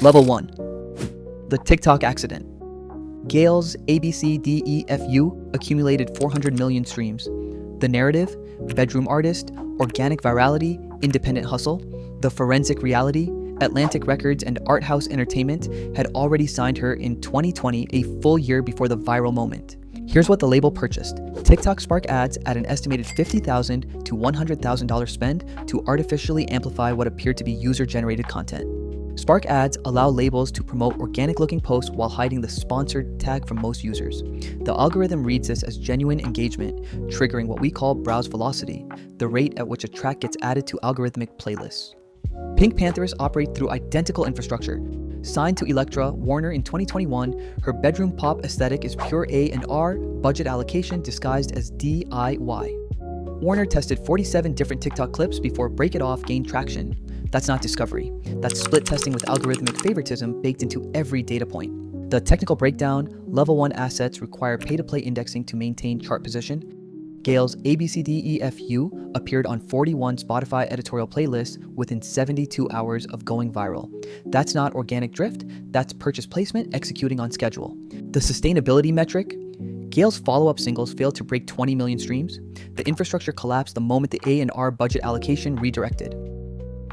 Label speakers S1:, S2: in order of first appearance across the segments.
S1: Level 1. The TikTok accident. Gail's ABCDEFU accumulated 400 million streams. The narrative, bedroom artist, organic virality, independent hustle, the forensic reality, Atlantic Records and Art House Entertainment had already signed her in 2020, a full year before the viral moment. Here's what the label purchased. TikTok Spark ads at an estimated $50,000 to $100,000 spend to artificially amplify what appeared to be user-generated content. Spark ads allow labels to promote organic-looking posts while hiding the sponsored tag from most users. The algorithm reads this as genuine engagement, triggering what we call browse velocity, the rate at which a track gets added to algorithmic playlists. Pink Panthers operate through identical infrastructure. Signed to Elektra Warner in 2021, her bedroom pop aesthetic is pure A&R, budget allocation disguised as DIY. Warner tested 47 different TikTok clips before Break It Off gained traction. That's not discovery. That's split testing with algorithmic favoritism baked into every data point. The technical breakdown: level 1 assets require pay-to-play indexing to maintain chart position. Gail's ABCDEFU appeared on 41 Spotify editorial playlists within 72 hours of going viral. That's not organic drift, that's purchase placement executing on schedule. The sustainability metric: Gail's follow-up singles failed to break 20 million streams. The infrastructure collapsed the moment the A&R budget allocation redirected.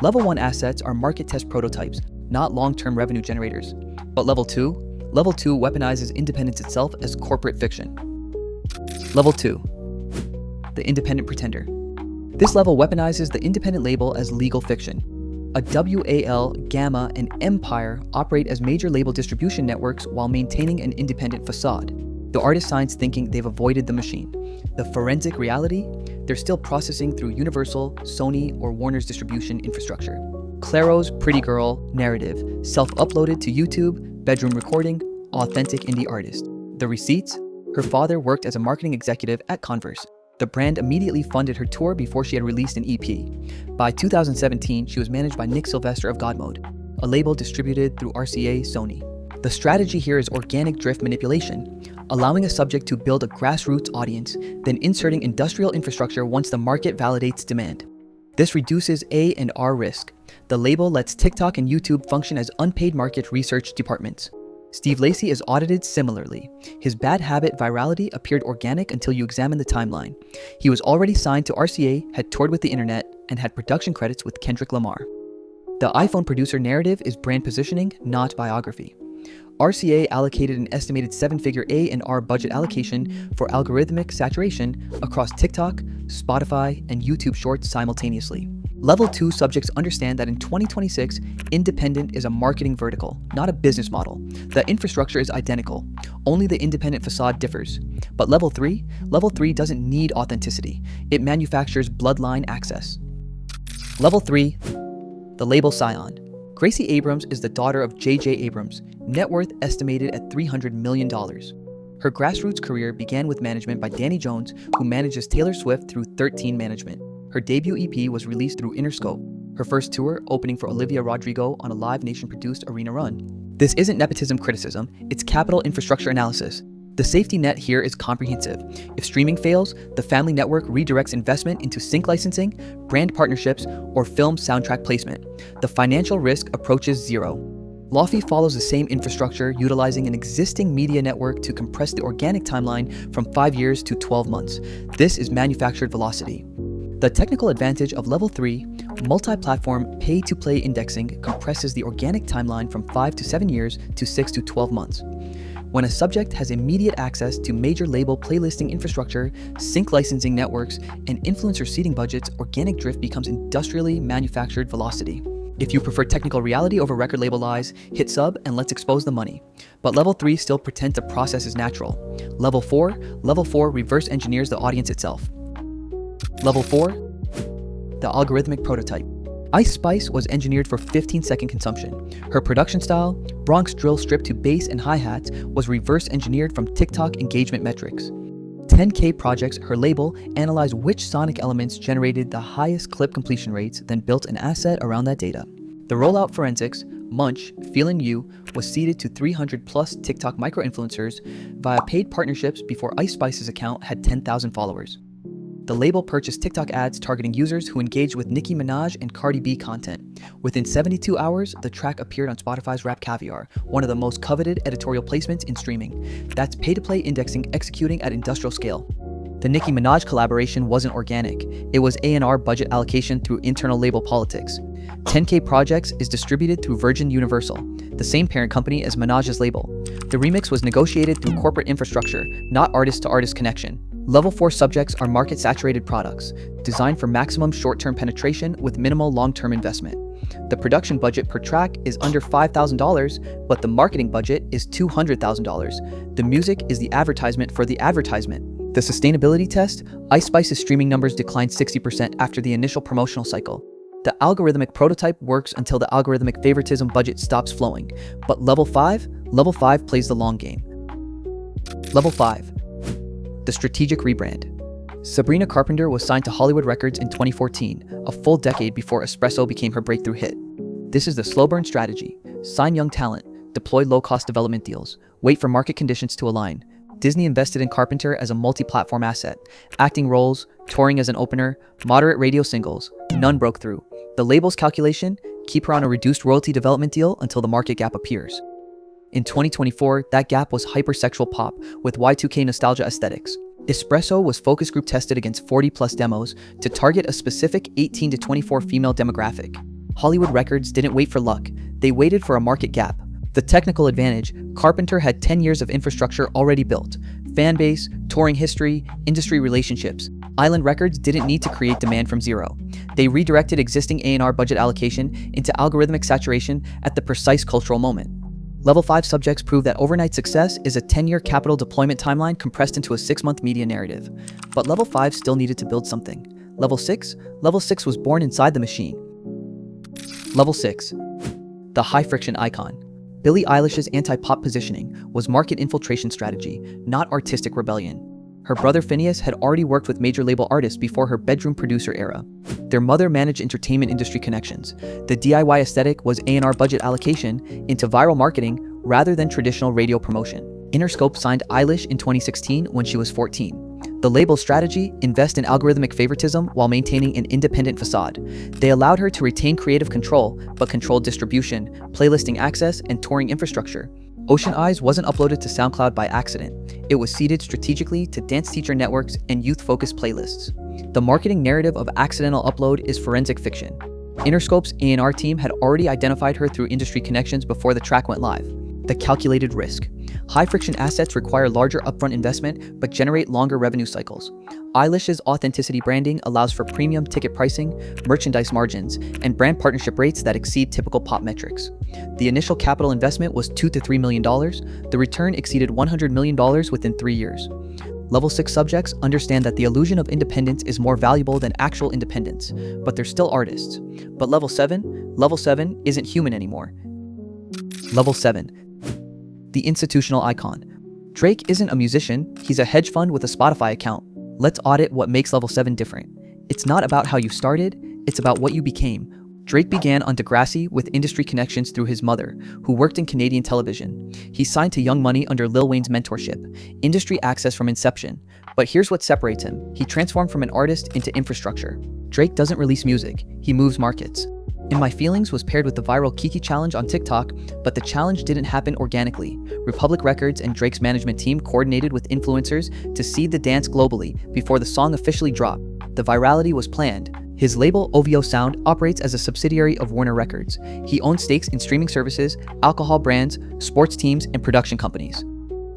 S1: Level 1 assets are market test prototypes, not long-term revenue generators. But Level 2 weaponizes independence itself as corporate fiction. Level 2. The independent pretender. This level weaponizes the independent label as legal fiction. A WAL, Gamma, and Empire operate as major label distribution networks while maintaining an independent facade. The artist signs thinking they've avoided the machine. The forensic reality: they're still processing through Universal, Sony, or Warner's distribution infrastructure. Claro's Pretty Girl narrative: self-uploaded to YouTube, bedroom recording, authentic indie artist. The receipts: her father worked as a marketing executive at Converse. The brand immediately funded her tour before she had released an EP. By 2017, she was managed by Nick Sylvester of God Mode, a label distributed through RCA Sony. The strategy here is organic drift manipulation, allowing a subject to build a grassroots audience, then inserting industrial infrastructure once the market validates demand. This reduces A&R risk. The label lets TikTok and YouTube function as unpaid market research departments. Steve Lacy is audited similarly. His bad habit virality appeared organic until you examine the timeline. He was already signed to RCA, had toured with the internet, and had production credits with Kendrick Lamar. The iPhone producer narrative is brand positioning, not biography. RCA allocated an estimated 7-figure A&R budget allocation for algorithmic saturation across TikTok, Spotify, and YouTube Shorts simultaneously. Level 2 subjects understand that in 2026, independent is a marketing vertical, not a business model. The infrastructure is identical, only the independent facade differs. But Level 3 doesn't need authenticity. It manufactures bloodline access. Level 3, the label Scion. Gracie Abrams is the daughter of J.J. Abrams, net worth estimated at $300 million. Her grassroots career began with management by Danny Jones, who manages Taylor Swift through 13 Management. Her debut EP was released through Interscope, her first tour opening for Olivia Rodrigo on a Live Nation-produced arena run. This isn't nepotism criticism, it's capital infrastructure analysis. The safety net here is comprehensive. If streaming fails, the family network redirects investment into sync licensing, brand partnerships, or film soundtrack placement. The financial risk approaches zero. Lofty follows the same infrastructure, utilizing an existing media network to compress the organic timeline from 5 years to 12 months. This is manufactured velocity. The technical advantage of Level 3, multi-platform pay-to-play indexing, compresses the organic timeline from 5 to 7 years to 6 to 12 months. When a subject has immediate access to major label playlisting infrastructure, sync licensing networks, and influencer seeding budgets, organic drift becomes industrially manufactured velocity. If you prefer technical reality over record label lies, hit sub and let's expose the money. But Level 3 still pretends the process is natural. Level 4 reverse engineers the audience itself. Level 4, the algorithmic prototype. Ice Spice was engineered for 15-second consumption. Her production style, Bronx drill stripped to bass and hi-hats, was reverse engineered from TikTok engagement metrics. 10K Projects, her label, analyzed which sonic elements generated the highest clip completion rates, then built an asset around that data. The rollout forensics, Munch, Feelin' You, was seeded to 300 plus TikTok micro-influencers via paid partnerships before Ice Spice's account had 10,000 followers. The label purchased TikTok ads targeting users who engaged with Nicki Minaj and Cardi B content. Within 72 hours, the track appeared on Spotify's Rap Caviar, one of the most coveted editorial placements in streaming. That's pay-to-play indexing executing at industrial scale. The Nicki Minaj collaboration wasn't organic. It was A&R budget allocation through internal label politics. 10K Projects is distributed through Virgin Universal, the same parent company as Minaj's label. The remix was negotiated through corporate infrastructure, not artist-to-artist connection. Level 4 subjects are market-saturated products, designed for maximum short-term penetration with minimal long-term investment. The production budget per track is under $5,000, but the marketing budget is $200,000. The music is the advertisement for the advertisement. The sustainability test, Ice Spice's streaming numbers declined 60% after the initial promotional cycle. The algorithmic prototype works until the algorithmic favoritism budget stops flowing. But Level 5 plays the long game. Level 5. The strategic rebrand. Sabrina Carpenter was signed to Hollywood Records in 2014, a full decade before Espresso became her breakthrough hit. This is the slow burn strategy. Sign young talent, deploy low-cost development deals, wait for market conditions to align. Disney invested in Carpenter as a multi-platform asset. Acting roles, touring as an opener, moderate radio singles, none broke through. The label's calculation, keep her on a reduced royalty development deal until the market gap appears. In 2024, that gap was hypersexual pop with Y2K nostalgia aesthetics. Espresso was focus group tested against 40-plus demos to target a specific 18 to 24 female demographic. Hollywood Records didn't wait for luck, they waited for a market gap. The technical advantage, Carpenter had 10 years of infrastructure already built. Fan base, touring history, industry relationships. Island Records didn't need to create demand from zero. They redirected existing A&R budget allocation into algorithmic saturation at the precise cultural moment. Level 5 subjects prove that overnight success is a 10-year capital deployment timeline compressed into a 6-month media narrative. But Level 5 still needed to build something. Level 6 was born inside the machine. Level 6. The high-friction icon. Billie Eilish's anti-pop positioning was market infiltration strategy, not artistic rebellion. Her brother Phineas had already worked with major label artists before her bedroom producer era. Their mother managed entertainment industry connections. The DIY aesthetic was A&R budget allocation into viral marketing rather than traditional radio promotion. Interscope signed Eilish in 2016 when she was 14. The label's strategy, invest in algorithmic favoritism while maintaining an independent facade. They allowed her to retain creative control, but controlled distribution, playlisting access, and touring infrastructure. Ocean Eyes wasn't uploaded to SoundCloud by accident. It was seeded strategically to dance teacher networks and youth-focused playlists. The marketing narrative of accidental upload is forensic fiction. Interscope's A&R team had already identified her through industry connections before the track went live. The calculated risk. High-friction assets require larger upfront investment but generate longer revenue cycles. Eilish's authenticity branding allows for premium ticket pricing, merchandise margins, and brand partnership rates that exceed typical pop metrics. The initial capital investment was $2 to $3 million. The return exceeded $100 million within 3 years. Level 6 subjects understand that the illusion of independence is more valuable than actual independence, but they're still artists. But Level 7 isn't human anymore. Level 7. The institutional icon. Drake isn't a musician, he's a hedge fund with a Spotify account. Let's audit what makes Level 7 different. It's not about how you started, it's about what you became. Drake began on Degrassi with industry connections through his mother, who worked in Canadian television. He signed to Young Money under Lil Wayne's mentorship, industry access from inception. But here's what separates him. He transformed from an artist into infrastructure. Drake doesn't release music, he moves markets. In My Feelings was paired with the viral Kiki challenge on TikTok, but the challenge didn't happen organically. Republic Records and Drake's management team coordinated with influencers to seed the dance globally before the song officially dropped. The virality was planned. His label, OVO Sound, operates as a subsidiary of Warner Records. He owns stakes in streaming services, alcohol brands, sports teams, and production companies.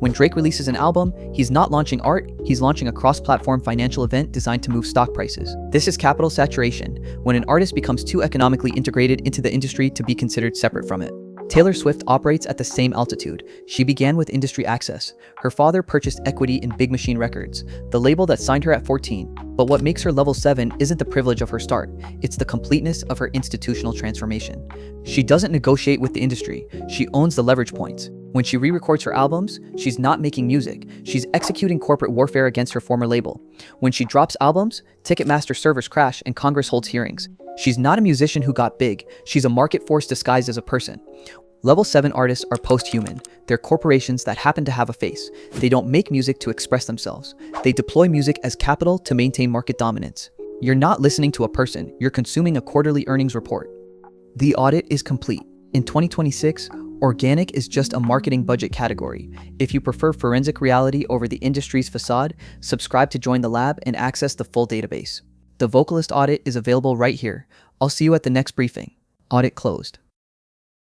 S1: When Drake releases an album, he's not launching art, he's launching a cross-platform financial event designed to move stock prices. This is capital saturation, when an artist becomes too economically integrated into the industry to be considered separate from it. Taylor Swift operates at the same altitude. She began with industry access. Her father purchased equity in Big Machine Records, the label that signed her at 14. But what makes her Level 7 isn't the privilege of her start, it's the completeness of her institutional transformation. She doesn't negotiate with the industry, she owns the leverage points. When she re-records her albums, she's not making music, she's executing corporate warfare against her former label. When she drops albums, Ticketmaster servers crash and Congress holds hearings. She's not a musician who got big, she's a market force disguised as a person. Level 7 artists are post-human. They're corporations that happen to have a face. They don't make music to express themselves. They deploy music as capital to maintain market dominance. You're not listening to a person, you're consuming a quarterly earnings report. The audit is complete. In 2026, organic is just a marketing budget category. If you prefer forensic reality over the industry's facade, subscribe to join the lab and access the full database. The vocalist audit is available right here. I'll see you at the next briefing. Audit closed.